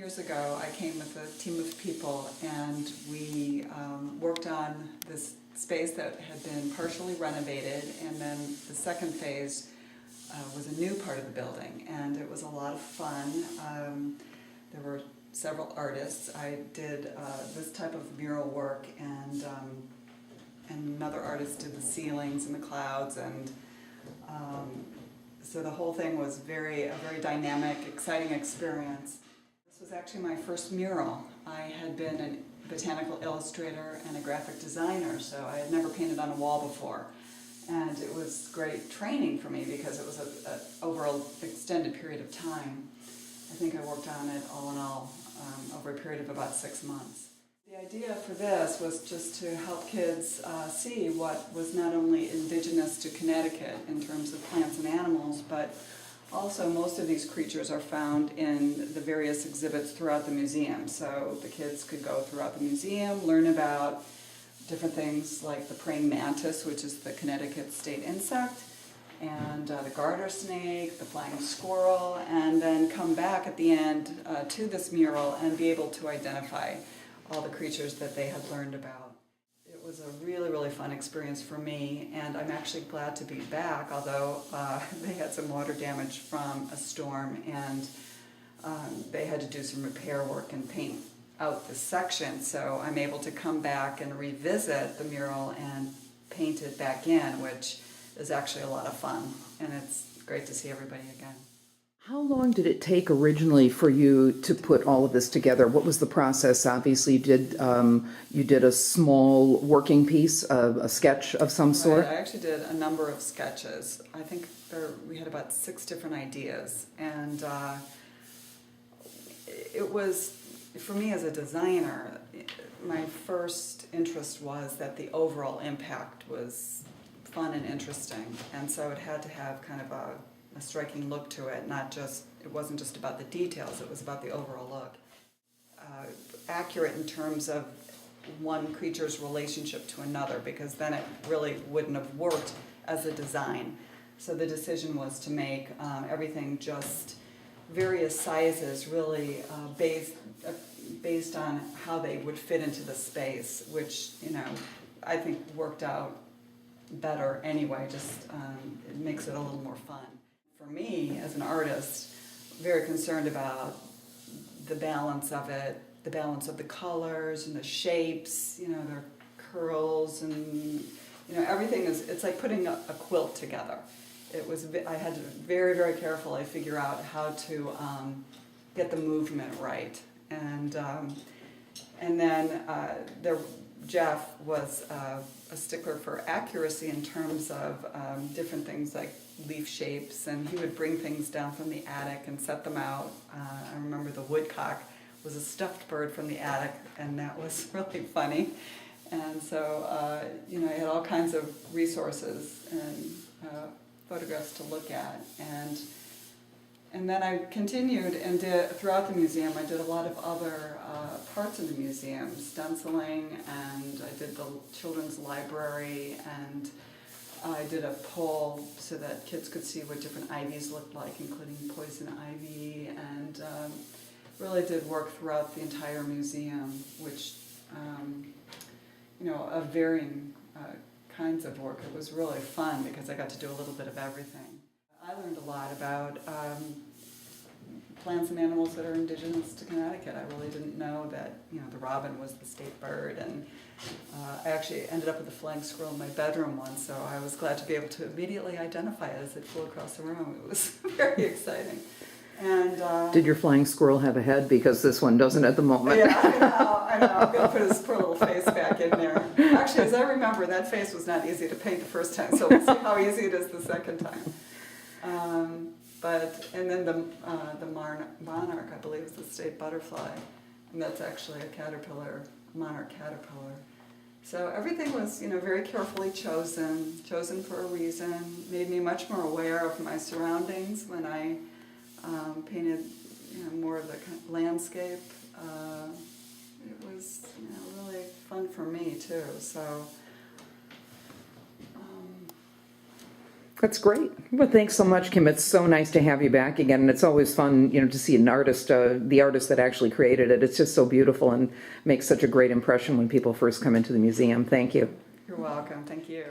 Years ago, I came with a team of people, and we worked on this space that had been partially renovated, and then the second phase was a new part of the building, and it was a lot of fun. There were several artists. I did this type of mural work, and another artist did the ceilings and the clouds, and so the whole thing was a very dynamic, exciting experience. This was actually my first mural. I had been a botanical illustrator and a graphic designer, so I had never painted on a wall before. And it was great training for me because it was over an extended period of time. I think I worked on it all in all over a period of about 6 months. The idea for this was just to help kids see what was not only indigenous to Connecticut in terms of plants and animals, but also most of these creatures are found in the various exhibits throughout the museum. So the kids could go throughout the museum, learn about different things like the praying mantis, which is the Connecticut state insect, and the garter snake, the flying squirrel, and then come back at the end to this mural and be able to identify all the creatures that they had learned about. It was a really fun experience for me, and I'm actually glad to be back, although they had some water damage from a storm, and they had to do some repair work and paint out this section, so I'm able to come back and revisit the mural and paint it back in, which is actually a lot of fun, and it's great to see everybody again. How long did it take originally for you to put all of this together? What was the process? Obviously, you did a small working piece, a sketch of some sort. I actually did a number of sketches. I think we had about 6 different ideas, and it was, for me as a designer, my first interest was that the overall impact was fun and interesting, and so it had to have kind of a striking look to it, it wasn't just about the details, it was about the overall look. Accurate in terms of one creature's relationship to another, because then it really wouldn't have worked as a design. So the decision was to make everything just various sizes, really based on how they would fit into the space, which, I think worked out better anyway, it makes it a little more fun. For me, as an artist, very concerned about the balance of it, the balance of the colors and the shapes, their curls, and everything it's like putting a quilt together. I had to very carefully figure out how to get the movement right, and then Jeff was a stickler for accuracy in terms of different things like leaf shapes, and he would bring things down from the attic and set them out. I remember the woodcock was a stuffed bird from the attic, and that was really funny. And so, I had all kinds of resources and photographs to look at. And then I continued and did, throughout the museum, I did a lot of other parts of the museum, stenciling, and I did the children's library, and I did a poll so that kids could see what different ivies looked like, including poison ivy, and really did work throughout the entire museum, which, of varying kinds of work. It was really fun because I got to do a little bit of everything. I learned a lot about plants and animals that are indigenous to Connecticut. I really didn't know that, the robin was the state bird, and I actually ended up with a flying squirrel in my bedroom once, so I was glad to be able to immediately identify it as it flew across the room. It was very exciting. And did your flying squirrel have a head? Because this one doesn't at the moment. Yeah, I know. I'm going to put his poor little face back in there. Actually, as I remember, that face was not easy to paint the first time, so we'll see how easy it is the second time. And then the monarch, I believe, is the state butterfly, and that's actually a caterpillar, monarch caterpillar. So everything was, very carefully chosen for a reason. Made me much more aware of my surroundings when I painted, more of the landscape. It was, really fun for me too. So That's great. Well, thanks so much, Kim. It's so nice to have you back again, and it's always fun, to see an artist, the artist that actually created it. It's just so beautiful and makes such a great impression when people first come into the museum. Thank you. You're welcome. Thank you.